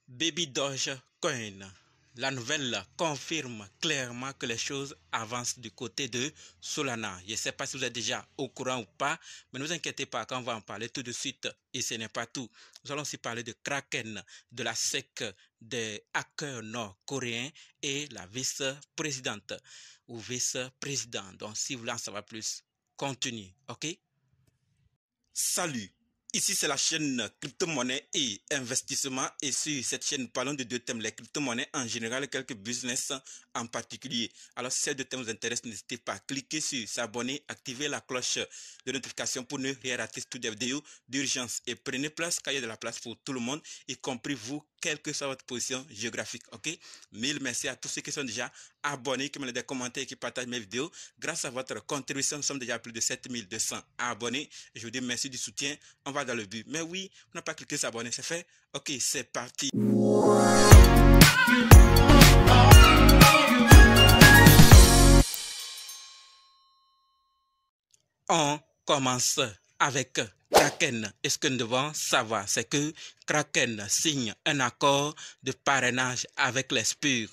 Baby Dogecoin. La nouvelle confirme clairement que les choses avancent du côté de Solana. Je ne sais pas si vous êtes déjà au courant ou pas, mais ne vous inquiétez pas, quand on va en parler tout de suite. Et ce n'est pas tout. Nous allons aussi parler de Kraken, de la SEC des hackers nord-coréens et la vice-présidente ou vice-président. Donc, si vous voulez en savoir plus, continue, ok? Salut! Ici, c'est la chaîne crypto-monnaie et investissement. Et sur cette chaîne, parlons de deux thèmes, les crypto-monnaies en général et quelques business en particulier. Alors, si ces deux thèmes vous intéressent, n'hésitez pas à cliquer sur s'abonner, activer la cloche de notification pour ne rien rater toutes les vidéos d'urgence. Et prenez place, car il y a de la place pour tout le monde, y compris vous, quelle que soit votre position géographique. Ok? Mille merci à tous ceux qui sont déjà abonnés, qui me laissent des commentaires et qui partagent mes vidéos. Grâce à votre contribution, nous sommes déjà à plus de 7200 abonnés. Et je vous dis merci du soutien. On va dans le but. Mais oui, on n'a pas cliqué s'abonner, c'est fait. Ok, c'est parti. On commence avec Kraken. Et ce que nous devons savoir, c'est que Kraken signe un accord de parrainage avec les Spurs.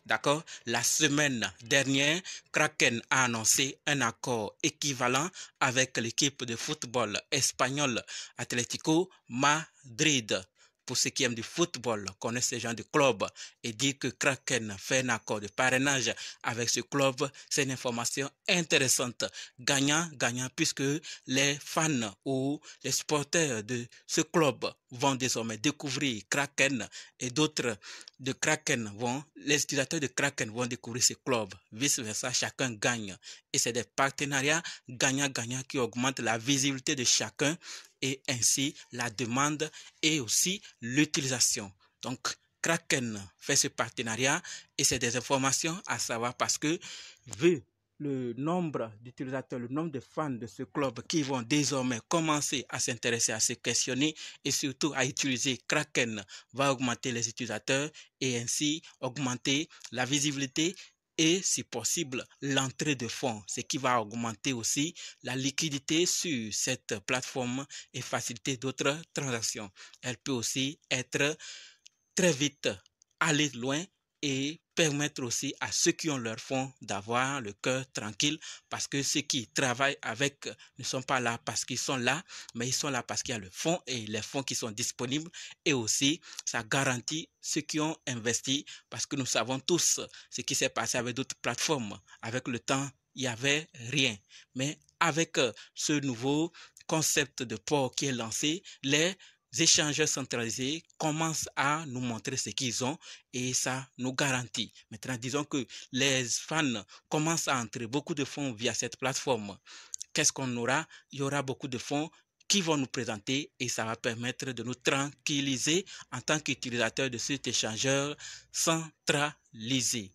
D'accord? La semaine dernière, Kraken a annoncé un accord équivalent avec l'équipe de football espagnole Atlético Madrid. Pour ceux qui aiment du football, connaissent ces gens de club et dire que Kraken fait un accord de parrainage avec ce club, c'est une information intéressante. Gagnant, puisque les fans ou les supporters de ce club vont désormais découvrir Kraken et d'autres de Kraken les utilisateurs de Kraken vont découvrir ce club. Vice versa, chacun gagne. Et c'est des partenariats gagnant-gagnant qui augmentent la visibilité de chacun et ainsi la demande et aussi l'utilisation. Donc, Kraken fait ce partenariat et c'est des informations à savoir parce que vu le nombre d'utilisateurs, le nombre de fans de ce club qui vont désormais commencer à s'intéresser, à se questionner et surtout à utiliser Kraken va augmenter les utilisateurs et ainsi augmenter la visibilité et, si possible, l'entrée de fonds, ce qui va augmenter aussi la liquidité sur cette plateforme et faciliter d'autres transactions. Elle peut aussi être très vite, aller loin et permettre aussi à ceux qui ont leurs fonds d'avoir le cœur tranquille parce que ceux qui travaillent avec ne sont pas là parce qu'ils sont là, mais ils sont là parce qu'il y a le fonds et les fonds qui sont disponibles et aussi ça garantit ceux qui ont investi parce que nous savons tous ce qui s'est passé avec d'autres plateformes. Avec le temps, il n'y avait rien. Mais avec ce nouveau concept de port qui est lancé, les échangeurs centralisés commencent à nous montrer ce qu'ils ont et ça nous garantit. Maintenant, disons que les fans commencent à entrer beaucoup de fonds via cette plateforme. Qu'est-ce qu'on aura? Il y aura beaucoup de fonds qui vont nous présenter et ça va permettre de nous tranquilliser en tant qu'utilisateurs de cet échangeur centralisé.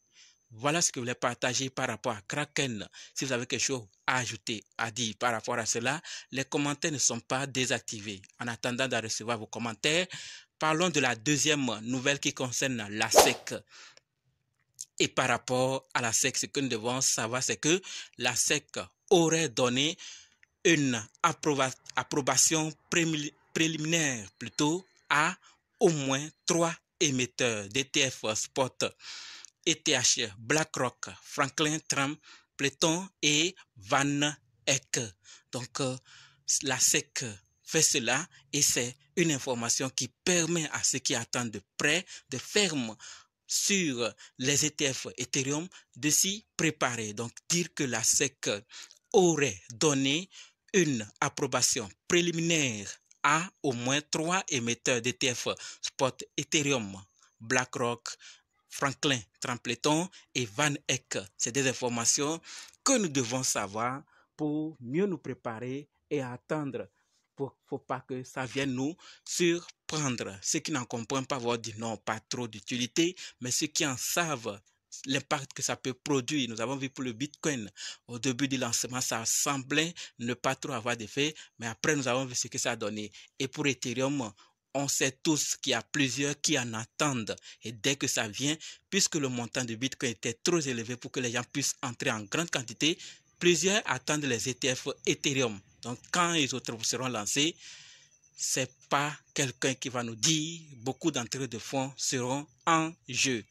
Voilà ce que je voulais partager par rapport à Kraken. Si vous avez quelque chose à ajouter, à dire par rapport à cela, les commentaires ne sont pas désactivés. En attendant de recevoir vos commentaires, parlons de la deuxième nouvelle qui concerne la SEC. Et par rapport à la SEC, ce que nous devons savoir, c'est que la SEC aurait donné une approbation préliminaire plutôt à au moins 3 émetteurs d'ETF Spot. ETH, BlackRock, Franklin Templeton et Van Eck. Donc, la SEC fait cela et c'est une information qui permet à ceux qui attendent de près, de ferme sur les ETF Ethereum de s'y préparer. Donc, dire que la SEC aurait donné une approbation préliminaire à au moins 3 émetteurs d'ETF spot Ethereum, BlackRock, Franklin Templeton et Van Eck. C'est des informations que nous devons savoir pour mieux nous préparer et attendre. Il ne faut pas que ça vienne nous surprendre. Ceux qui n'en comprennent pas vont dire non, pas trop d'utilité, mais ceux qui en savent l'impact que ça peut produire. Nous avons vu pour le Bitcoin, au début du lancement, ça semblait ne pas trop avoir d'effet, mais après nous avons vu ce que ça a donné. Et pour Ethereum, on sait tous qu'il y a plusieurs qui en attendent. Et dès que ça vient, puisque le montant de Bitcoin était trop élevé pour que les gens puissent entrer en grande quantité, plusieurs attendent les ETF Ethereum. Donc, quand les autres seront lancés, c'est pas quelqu'un qui va nous dire beaucoup d'entrées de fonds seront en jeu.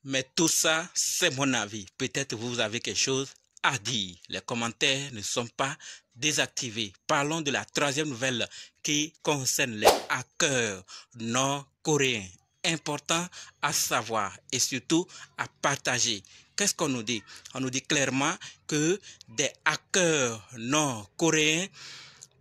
Mais tout ça, c'est mon avis. Peut-être vous avez quelque chose à dire. Les commentaires ne sont pas désactivés. Parlons de la troisième nouvelle qui concerne les hackers nord-coréens. Important à savoir et surtout à partager. Qu'est-ce qu'on nous dit? On nous dit clairement que des hackers nord-coréens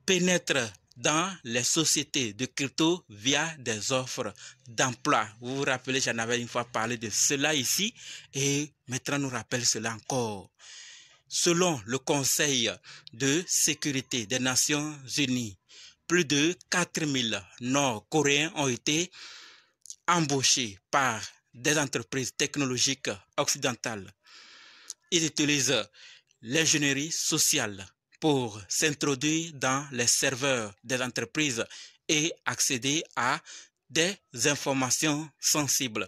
pénètrent dans les sociétés de crypto via des offres d'emploi. Vous vous rappelez, j'en avais une fois parlé de cela ici et maintenant nous rappelle cela encore. Selon le Conseil de sécurité des Nations Unies, plus de 4000 Nord-Coréens ont été embauchés par des entreprises technologiques occidentales. Ils utilisent l'ingénierie sociale pour s'introduire dans les serveurs des entreprises et accéder à des informations sensibles.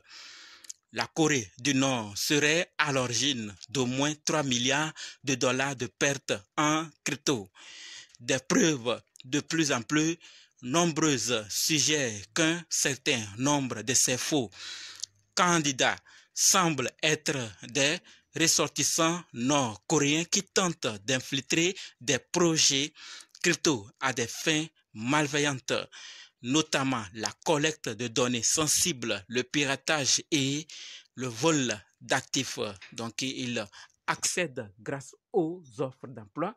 La Corée du Nord serait à l'origine d'au moins 3 milliards de dollars de pertes en crypto. Des preuves de plus en plus nombreuses suggèrent qu'un certain nombre de ces faux candidats semblent être des ressortissants nord-coréens qui tentent d'infiltrer des projets crypto à des fins malveillantes, notamment la collecte de données sensibles, le piratage et le vol d'actifs. Donc, ils accèdent grâce aux offres d'emploi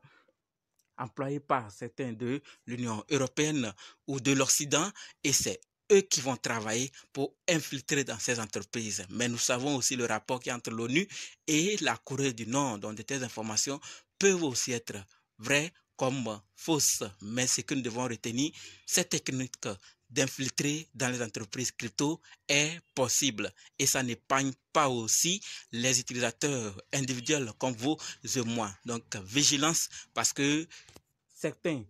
employés par certains de l'Union européenne ou de l'Occident et c'est eux qui vont travailler pour infiltrer dans ces entreprises. Mais nous savons aussi le rapport qui est entre l'ONU et la Corée du Nord, dont de telles informations peuvent aussi être vraies comme fausses. Mais ce que nous devons retenir, cette technique d'infiltrer dans les entreprises crypto est possible et ça n'épargne pas aussi les utilisateurs individuels comme vous et moi. Donc vigilance parce que certains,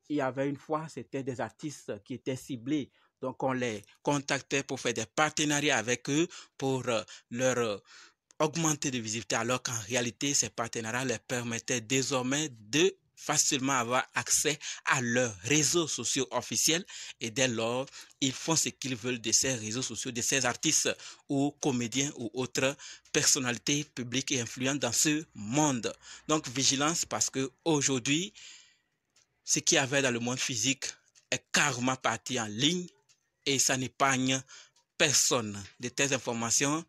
il y avait une fois, c'était des artistes qui étaient ciblés. Donc on les contactait pour faire des partenariats avec eux pour leur augmenter de visibilité alors qu'en réalité ces partenariats leur permettaient désormais de facilement avoir accès à leurs réseaux sociaux officiels et dès lors, ils font ce qu'ils veulent de ces réseaux sociaux, de ces artistes ou comédiens ou autres personnalités publiques et influentes dans ce monde. Donc, vigilance parce qu'aujourd'hui, ce qu'il y avait dans le monde physique est carrément parti en ligne et ça n'épargne personne. De telles informations,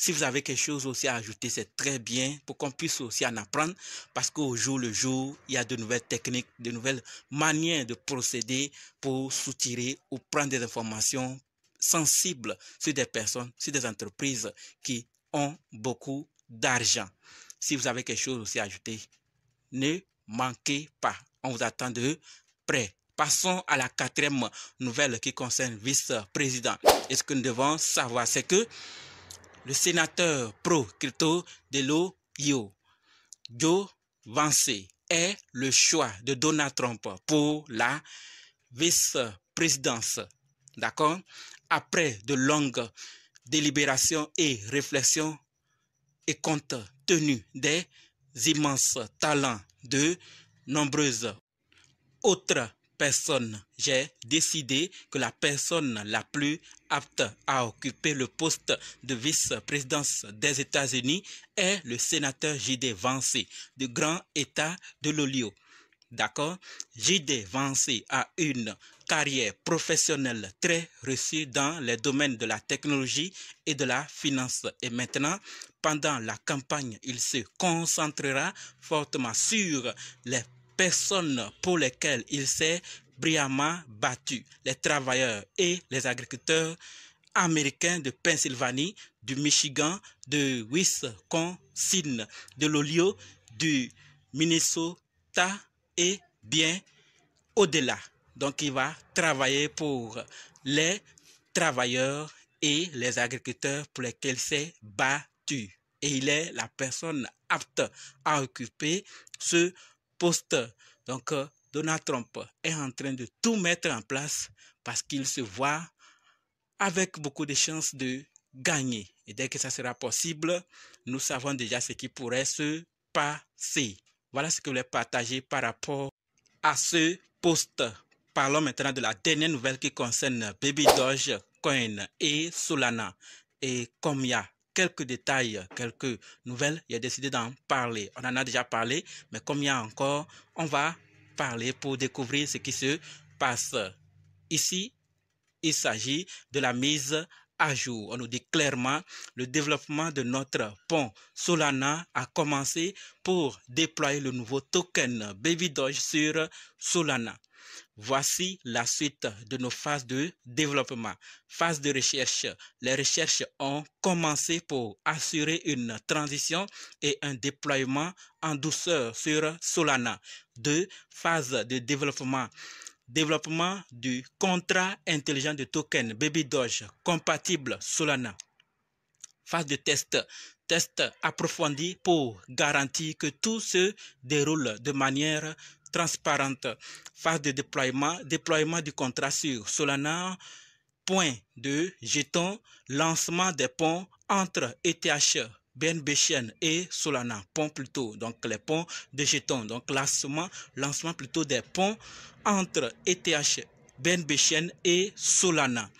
si vous avez quelque chose aussi à ajouter, c'est très bien pour qu'on puisse aussi en apprendre parce qu'au jour le jour, il y a de nouvelles techniques, de nouvelles manières de procéder pour soutirer ou prendre des informations sensibles sur des personnes, sur des entreprises qui ont beaucoup d'argent. Si vous avez quelque chose aussi à ajouter, ne manquez pas. On vous attend de près. Passons à la quatrième nouvelle qui concerne le vice-président. Et ce que nous devons savoir, c'est que le sénateur pro-crypto de l'Ohio, Joe Vance, est le choix de Donald Trump pour la vice-présidence. D'accord? Après de longues délibérations et réflexions et compte tenu des immenses talents de nombreuses autres personnes, j'ai décidé que la personne la plus apte à occuper le poste de vice-présidence des États-Unis est le sénateur J.D. Vance du grand État de l'Ohio. D'accord? J.D. Vance a une carrière professionnelle très reçue dans les domaines de la technologie et de la finance. Et maintenant, pendant la campagne, il se concentrera fortement sur les personnes pour lesquelles il s'est brillamment battu, les travailleurs et les agriculteurs américains de Pennsylvanie, du Michigan, de Wisconsin, de l'Ohio, du Minnesota et bien au-delà. Donc, il va travailler pour les travailleurs et les agriculteurs pour lesquels il s'est battu. Et il est la personne apte à occuper ce poste. Donc, Donald Trump est en train de tout mettre en place parce qu'il se voit avec beaucoup de chances de gagner. Et dès que ça sera possible, nous savons déjà ce qui pourrait se passer. Voilà ce que je voulais partager par rapport à ce poste Parlons maintenant de la dernière nouvelle qui concerne Baby Doge, Coin et Solana. Et comme il y a quelques détails, quelques nouvelles, il a décidé d'en parler. On en a déjà parlé, mais comme il y a encore, on va parler pour découvrir ce qui se passe. Ici, il s'agit de la mise à jour. On nous dit clairement le développement de notre pont Solana a commencé pour déployer le nouveau token Baby Doge sur Solana. Voici la suite de nos phases de développement. Phase de recherche. Les recherches ont commencé pour assurer une transition et un déploiement en douceur sur Solana. 2. Phase de développement. Développement du contrat intelligent de token Baby Doge compatible Solana. Phase de test. Test approfondi pour garantir que tout se déroule de manière transparente. Phase de déploiement. Déploiement du contrat sur Solana. Point de jetons. Lancement des ponts entre ETH, BNB Chain et Solana. Ponts plutôt. Donc les ponts de jetons. Donc lancement plutôt des ponts entre ETH, BNB Chain et Solana.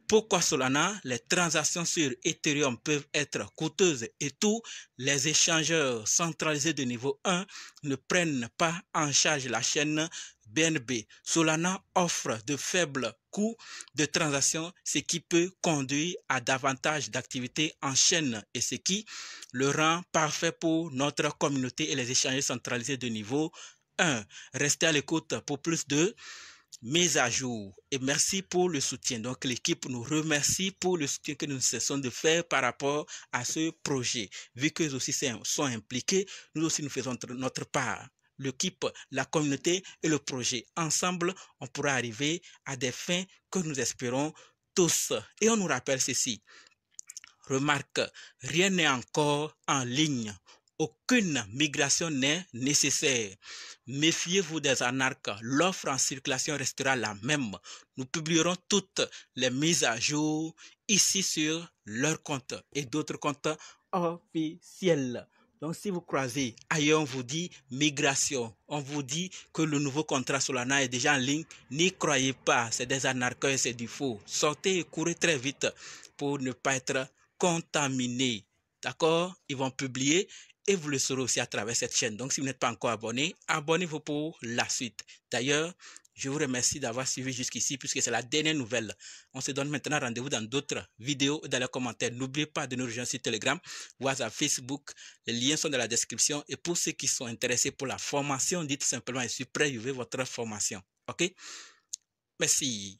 Pourquoi Solana? Les transactions sur Ethereum peuvent être coûteuses et tous les échangeurs centralisés de niveau 1 ne prennent pas en charge la chaîne BNB. Solana offre de faibles coûts de transaction, ce qui peut conduire à davantage d'activités en chaîne et ce qui le rend parfait pour notre communauté et les échangeurs centralisés de niveau 1. Restez à l'écoute pour plus de mise à jour et merci pour le soutien. Donc l'équipe nous remercie pour le soutien que nous cessons de faire par rapport à ce projet. Vu qu'eux aussi sont impliqués, nous aussi nous faisons notre part. L'équipe, la communauté et le projet. Ensemble, on pourra arriver à des fins que nous espérons tous. Et on nous rappelle ceci. Remarque, rien n'est encore en ligne. Aucune migration n'est nécessaire. Méfiez-vous des arnaques. L'offre en circulation restera la même. Nous publierons toutes les mises à jour ici sur leur compte et d'autres comptes officiels. Donc, si vous croisez ailleurs, on vous dit migration, on vous dit que le nouveau contrat Solana est déjà en ligne, n'y croyez pas, c'est des arnaqueurs, c'est du faux. Sortez et courez très vite pour ne pas être contaminé. D'accord? Ils vont publier et vous le saurez aussi à travers cette chaîne. Donc, si vous n'êtes pas encore abonné, abonnez-vous pour la suite. D'ailleurs, je vous remercie d'avoir suivi jusqu'ici puisque c'est la dernière nouvelle. On se donne maintenant rendez-vous dans d'autres vidéos et dans les commentaires. N'oubliez pas de nous rejoindre sur Telegram, WhatsApp, Facebook. Les liens sont dans la description. Et pour ceux qui sont intéressés pour la formation, dites simplement, je suis prêt à ouvrir votre formation. OK? Merci.